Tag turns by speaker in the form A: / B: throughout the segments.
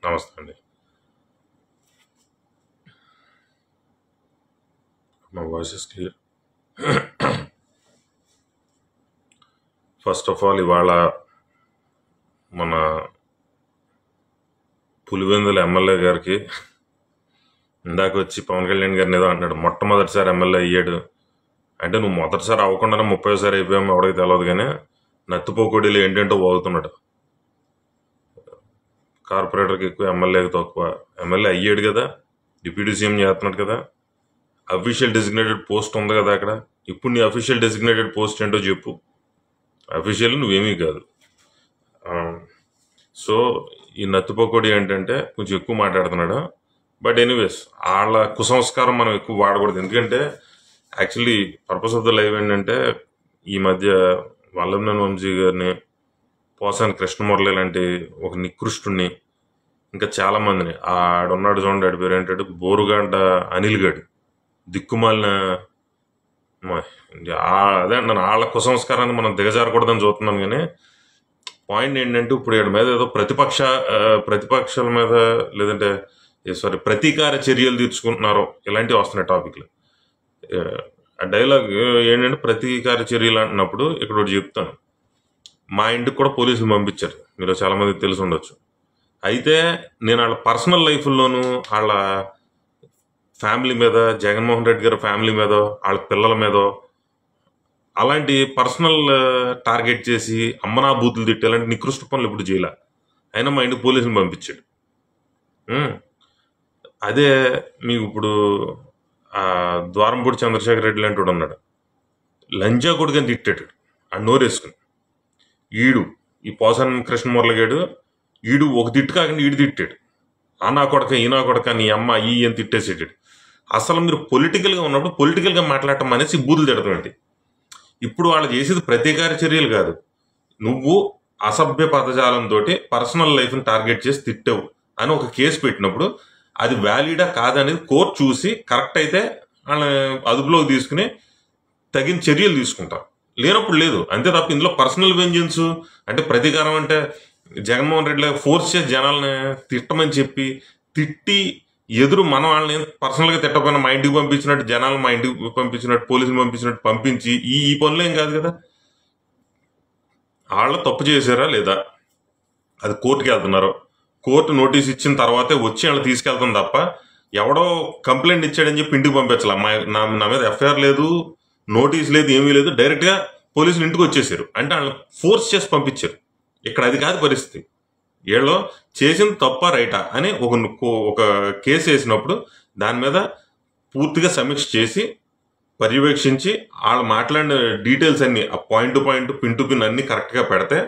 A: నమస్తే అండి. మా voice is clear. First of all ఇవాళ మన పులివెందుల ఎమ్మెల్యే గారికి ఇందాక వచ్చి పవన్ కళ్యాణ్ గారిని ఏదో అంటున్నాడు, మొట్టమొదటిసారి ఎమ్మెల్యే అయ్యాడు అంటే నువ్వు మొదటిసారి అవ్వకుండానే 30సారి అయిపోయాము ఎవరికి తెలియదు, కానీ నత్తిపోకొడిలో ఏంటంటో పోగుతున్నాడు. కార్పొరేటర్కి ఎక్కువ, ఎమ్మెల్యేకి తక్కువ. ఎమ్మెల్యే అయ్యాడు కదా, డిప్యూటీ సీఎం చేస్తున్నాడు కదా, అఫీషియల్ డెసిగ్నేటెడ్ పోస్ట్ ఉంది కదా అక్కడ. ఇప్పుడు నీ అఫీషియల్ డెసిగ్నేటెడ్ పోస్ట్ ఏంటో చెప్పు. అఫీషియల్ నువ్వేమీ కాదు. సో ఈ నత్తిపోకొడి ఏంటంటే కొంచెం ఎక్కువ మాట్లాడుతున్నాడు. బట్ ఎనీవేస్ వాళ్ళ కుసంస్కారం మనం ఎక్కువ వాడకూడదు. ఎందుకంటే actually purpose of the live ఏంటంటే ఈ మధ్య వల్లభనేని వంశీ గారిని, పోసాని కృష్ణమురళి లాంటి ఒక నికృష్టుని, ఇంకా చాలా మందిని, ఆడున్నాడు చూడండి, ఆడి పేరు ఏంటంటే బోరుగడ్డ అనిల్ గడు, దిక్కుమాలిన అదే అంటున్నాను. వాళ్ళ కుసంస్కారాన్ని మనం దిగజారకూడదని చూస్తున్నాను. కానీ పాయింట్ ఏంటంటే ఇప్పుడు వీడి మీద ఏదో ప్రతిపక్షాల మీద లేదంటే ప్రతీకార చర్యలు తీర్చుకుంటున్నారు, ఇలాంటివి వస్తున్నాయి టాపిక్లు. ఆ డైలాగ్ ఏంటంటే ప్రతీకార చర్యలు అంటున్నప్పుడు ఇక్కడ ఒకటి చెప్తాను. మా ఇంటికి కూడా పోలీసులు పంపించారు, మీరు చాలా మందికి తెలిసి ఉండొచ్చు. అయితే నేను వాళ్ళ పర్సనల్ లైఫ్లోనూ వాళ్ళ ఫ్యామిలీ మీద, జగన్మోహన్ రెడ్డి గారి ఫ్యామిలీ మీద, వాళ్ళ పిల్లల మీద అలాంటి పర్సనల్ టార్గెట్ చేసి అమ్మనా బూతులు తిట్టి అలాంటి నికృష్ట పనులు ఇప్పుడు చేయలే. అయినా మా ఇంటికి పోలీసులు పంపించాడు. అదే మీకు ఇప్పుడు ద్వారంపూడి చంద్రశేఖర్ రెడ్డి లాంటి వాడు ఉన్నాడు, లంజా కొడుకని తిట్టాడు ఆ నోరేసుకుని. ఈడు ఈ పోసాని కృష్ణమురళి గాడు, ఈడు ఒక తిట్టు కాకుండా ఈడు తిట్టాడు. ఆ నా కొడక, ఈ నా కొడక, నీ అమ్మ ఈ అని తిట్టేసేటాడు. అసలు మీరు పొలిటికల్గా ఉన్నప్పుడు పొలిటికల్గా మాట్లాడటం అనేసి బూతులు తిడతామండి. ఇప్పుడు వాళ్ళు చేసేది ప్రతీకార చర్యలు కాదు, నువ్వు అసభ్య పదజాలంతో పర్సనల్ లైఫ్ని టార్గెట్ చేసి తిట్టావు అని ఒక కేసు పెట్టినప్పుడు అది వ్యాలిడా కాదనేది కోర్టు చూసి కరెక్ట్ అయితే వాళ్ళ అదుపులోకి తీసుకుని తగిన చర్యలు తీసుకుంటారు. లేనప్పుడు లేదు, అంతే తప్ప ఇందులో పర్సనల్ వెంజెన్స్ అంటే ప్రతీకారం అంటే జగన్మోహన్ రెడ్డి ఫోర్స్ చేసి జనాలని తిట్టమని చెప్పి తిట్టి ఎదురు మన వాళ్ళని పర్సనల్గా తిట్టకపోయినా మా ఇంటికి పంపించినట్టు, జనాలు మా ఇంటికి పంపించినట్టు, పోలీసులు పంపించినట్టు పంపించి ఈ పనులు ఏం కాదు కదా. వాళ్ళు తప్పు చేశారా లేదా అది కోర్టుకి వెళ్తున్నారు, కోర్టు నోటీస్ ఇచ్చిన తర్వాతే వచ్చి వాళ్ళు తీసుకెళ్తాం తప్ప ఎవడో కంప్లైంట్ ఇచ్చాడని చెప్పి ఇంటికి పంపించాలి. నా మీద ఎఫ్ఐఆర్ లేదు, నోటీస్ లేదు, ఏమీ లేదు, డైరెక్ట్గా పోలీసులు ఇంటికి వచ్చేసారు అంటే వాళ్ళని ఫోర్స్ చేసి పంపించారు. ఇక్కడ అది కాదు పరిస్థితి. వీళ్ళు చేసిన తప్ప రైటా అని ఒక కేసు వేసినప్పుడు దాని మీద పూర్తిగా సమీక్ష చేసి పర్యవేక్షించి వాళ్ళు మాట్లాడిన డీటెయిల్స్ అన్ని ఆ point to point, pin to pin అన్ని కరెక్ట్గా పెడితే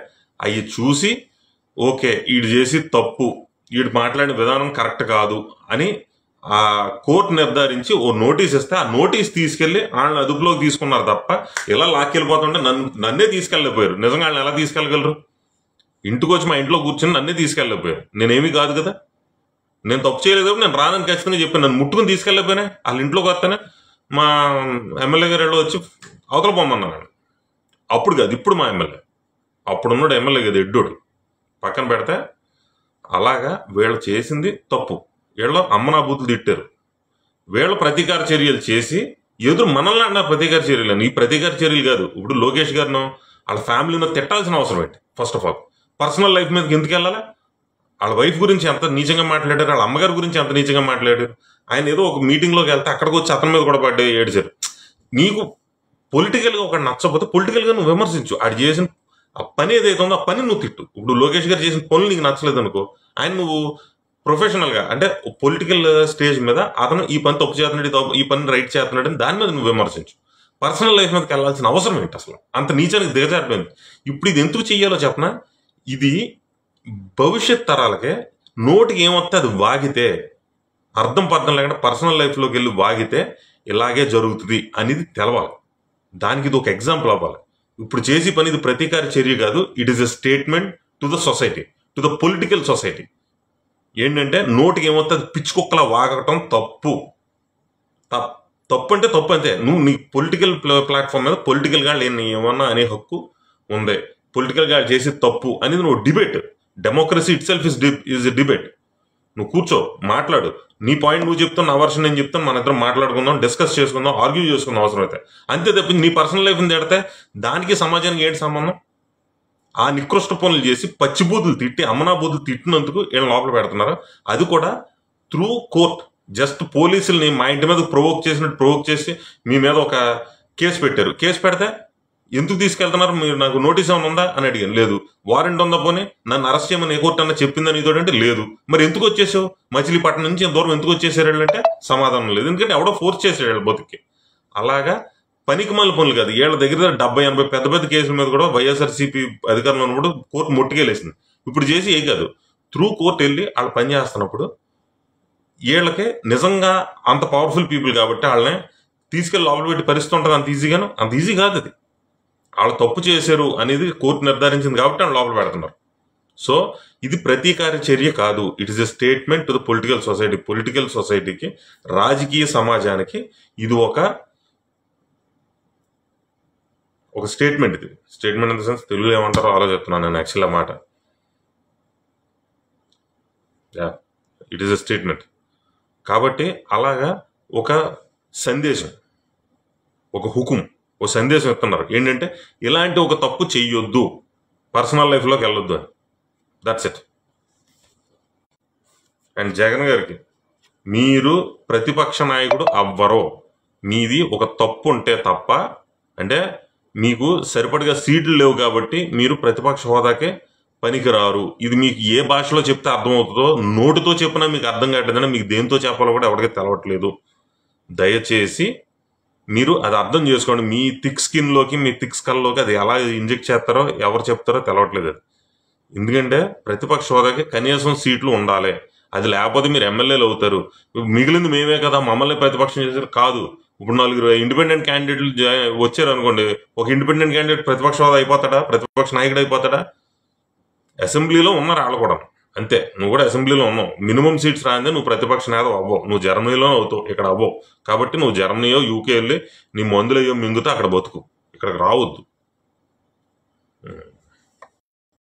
A: అవి చూసి ఓకే వీడు చేసి తప్పు, వీడు మాట్లాడిన విధానం కరెక్ట్ కాదు అని ఆ కోర్టు నిర్ధారించి ఓ నోటీస్ ఇస్తే ఆ నోటీస్ తీసుకెళ్లి వాళ్ళని అదుపులోకి తీసుకున్నారు తప్ప ఇలా లాక్కెళ్ళిపోతుంటే నన్నే తీసుకెళ్ళలేకపోయారు. నిజంగా వాళ్ళని ఎలా తీసుకెళ్ళగలరు? ఇంటికి వచ్చి మా ఇంట్లో కూర్చొని నన్నే తీసుకెళ్ళలేకపోయారు. నేనేమీ కాదు కదా, నేను తప్పు చేయలేదు, నేను రానని ఖచ్చితంగా చెప్పాను. నన్ను ముట్టుకుని తీసుకెళ్ళలేకపోయినా వాళ్ళ ఇంట్లోకి వస్తేనే మా ఎమ్మెల్యే గారు వచ్చి అవతల పొమ్మన్నాను. అప్పుడు కాదు, ఇప్పుడు మా ఎమ్మెల్యే, అప్పుడున్నాడు ఎమ్మెల్యే కదా ఎడ్డోడు, పక్కన పెడితే అలాగా వీళ్ళు చేసింది తప్పు. వీళ్ళు అమ్మనా బూతులు తిట్టారు, వీళ్ళు ప్రతీకార చర్యలు చేసి ఎదురు మనల్ని అన్న ప్రతీకార చర్యలు. ఈ ప్రతీకార చర్యలు కాదు. ఇప్పుడు లోకేష్ గారినో వాళ్ళ ఫ్యామిలీనో తిట్టాల్సిన అవసరం ఏంటి? First of all personal life మీదకి ఎందుకు వెళ్ళాలి? వాళ్ళ వైఫ్ గురించి ఎంత నీచంగా మాట్లాడారు, వాళ్ళ అమ్మగారి గురించి ఎంత నీచంగా మాట్లాడారు. ఆయన ఏదో ఒక మీటింగ్లోకి వెళ్తే అక్కడికి వచ్చి అతని మీద కూడా పడ్డా ఏడ్చారు. నీకు పొలిటికల్గా ఒక నచ్చకపోతే పొలిటికల్గా నువ్వు విమర్శించు. ఆడు చేసిన ఆ పని ఏదైతే ఉందో ఆ పని నువ్వు తిట్టు. ఇప్పుడు లోకేష్ గారు చేసిన పనులు నీకు నచ్చలేదు అనుకో, ఆయన నువ్వు ప్రొఫెషనల్గా అంటే పొలిటికల్ స్టేజ్ మీద అతను ఈ పని తప్పు చేస్తున్నాడు, ఈ పని రైట్ చేస్తున్నాడు అని దాని మీద నువ్వు విమర్శించు. పర్సనల్ లైఫ్ మీదకి వెళ్ళాల్సిన అవసరం ఏంటి? అసలు అంత నీచానికి దిగజారిపోయింది. ఇప్పుడు ఇది ఎందుకు చెయ్యాలో చెప్పనా? ఇది భవిష్యత్ తరాలకే నోటికి ఏమొస్తే అది వాగితే అర్థం పర్థం లేకుండా పర్సనల్ లైఫ్లోకి వెళ్ళి వాగితే ఇలాగే జరుగుతుంది అనేది తెలవాలి. దానికి ఇది ఒక ఎగ్జాంపుల్ అవ్వాలి. ఇప్పుడు చేసి పని ఇది ప్రతీకార చర్య కాదు, it is a statement to the society, to the political society. ఏంటంటే నోటికి ఏమొస్తే అది పిచ్చుకుక్కలా వాగటం తప్పు. తప్పు అంటే తప్పు అంతే. నువ్వు నీ పొలిటికల్ ప్లాట్ఫామ్ మీద పొలిటికల్గా ఏమన్నా అనే హక్కు ఉంది. పొలిటికల్గా చేసి తప్పు అనేది నువ్వు debate. Democracy it self is debate. నువ్వు కూర్చో, మాట్లాడు, నీ పాయింట్ నువ్వు చెప్తావు, నా వర్షన్ నేను చెప్తాను, మన ఇద్దరం మాట్లాడుకుందాం, డిస్కస్ చేసుకుందాం, ఆర్గ్యూ చేసుకుందాం అవసరం అయితే. అంతే తప్ప నీ పర్సనల్ లైఫ్ని తిడితే దానికి సమాజానికి ఏంటి సంబంధం? ఆ నికృష్ట పనులు చేసి పచ్చిబూతులు తిట్టి అమ్మనాబూతులు తిట్టినందుకు వీళ్ళని లోపల పెడుతున్నారు. అది కూడా త్రూ కోర్ట్. జస్ట్ పోలీసుల్ని మా ఇంటి మీద ప్రొవోక్ చేసి మీ మీద ఒక కేసు పెట్టారు. కేసు పెడితే ఎందుకు తీసుకెళ్తున్నారు, మీరు నాకు నోటీస్ ఏమైనా ఉందా అని అడిగాను. లేదు. వారెంట్ ఉందా, పోనీ నన్ను అరెస్ట్ చేయమని ఏ కోర్టు అన్న చెప్పిందని ఇదోడంటే లేదు. మరి ఎందుకు వచ్చేసావు, మచిలీపట్నం నుంచి ఎంత దూరం ఎందుకు వచ్చేసారు అంటే సమాధానం లేదు. ఎందుకంటే ఎవడో ఫోర్స్ చేసాడు వీళ్ళ బతుకి. అలాగా పనికిమాల పనులు కాదు, వీళ్ళ దగ్గర 70-80 పెద్ద పెద్ద కేసుల మీద కూడా వైఎస్ఆర్సీపీ అధికారంలో ఉన్నప్పుడు కోర్టు ముట్టుకెళ్ళేసింది. ఇప్పుడు చేసి ఏ కాదు, త్రూ కోర్టు వెళ్ళి వాళ్ళు పని చేస్తున్నప్పుడు వీళ్ళకి నిజంగా అంత పవర్ఫుల్ పీపుల్ కాబట్టి వాళ్ళని తీసుకెళ్ళి లోపల పెట్టి పరిస్థితి ఉంటుంది. అంత ఈజీ కాదు. అది వాళ్ళు తప్పు చేశారు అనేది కోర్టు నిర్ధారించింది కాబట్టి వాళ్ళు లోపల పెడుతున్నారు. సో ఇది ప్రతీకార చర్య కాదు. It is a statement to the political society. Political సొసైటీకి, రాజకీయ సమాజానికి ఇది ఒక స్టేట్మెంట్. ఇది స్టేట్మెంట్ ఇన్ ద సెన్స్, తెలుగులో ఏమంటారో ఆలోచిస్తున్నాను నేను యాక్చువల్ మాట. It is a statement. కాబట్టి అలాగా ఒక సందేశం, ఒక హుకుం, ఒక సందేశం ఇస్తున్నారు. ఏంటంటే ఇలాంటి ఒక తప్పు చెయ్యొద్దు, పర్సనల్ లైఫ్లోకి వెళ్ళొద్దు అని. That's it. అండ్ జగన్ గారికి, మీరు ప్రతిపక్ష నాయకుడు అవ్వరో, మీది ఒక తప్పు ఉంటే తప్ప, అంటే మీకు సరిపడిగా సీట్లు లేవు కాబట్టి మీరు ప్రతిపక్ష హోదాకే పనికిరారు. ఇది మీకు ఏ భాషలో చెప్తే అర్థమవుతుందో, నోటితో చెప్పినా మీకు అర్థం కావట్లేదని, మీకు దేంతో చెప్పాలో కూడా ఎవరికి తెలవట్లేదు. దయచేసి మీరు అది అర్థం చేసుకోండి. మీ థిక్ స్కిన్లోకి, మీ థిక్ స్కల్లోకి అది ఎలా ఇంజెక్ట్ చేస్తారో, ఎవరు చెప్తారో తెలవట్లేదు అది. ఎందుకంటే ప్రతిపక్ష హోదాకి కనీసం సీట్లు ఉండాలి. అది లేకపోతే మీరు ఎమ్మెల్యేలు అవుతారు. మిగిలింది మేమే కదా, మమ్మల్ని ప్రతిపక్షం చేశారు కాదు. ఇప్పుడు 4 ఇండిపెండెంట్ క్యాండిడేట్లు వచ్చారు అనుకోండి, ఒక ఇండిపెండెంట్ క్యాండిడేట్ ప్రతిపక్ష హోదా అయిపోతాడా, ప్రతిపక్ష నాయకుడు అయిపోతాడా? అసెంబ్లీలో ఉన్నారు వాళ్ళు కూడా. అంతే, నువ్వు కూడా అసెంబ్లీలో ఉన్నావు. మినిమం సీట్స్ రాందే నువ్వు ప్రతిపక్ష నేత అవ్వవు. నువ్వు జర్మనీలో అవుతావు, ఇక్కడ అవ్వవు. కాబట్టి నువ్వు జర్మనీయో యూకే వెళ్ళి నీ మందులయ్యో మింగుతో అక్కడ బతుకు, ఇక్కడికి రావద్దు.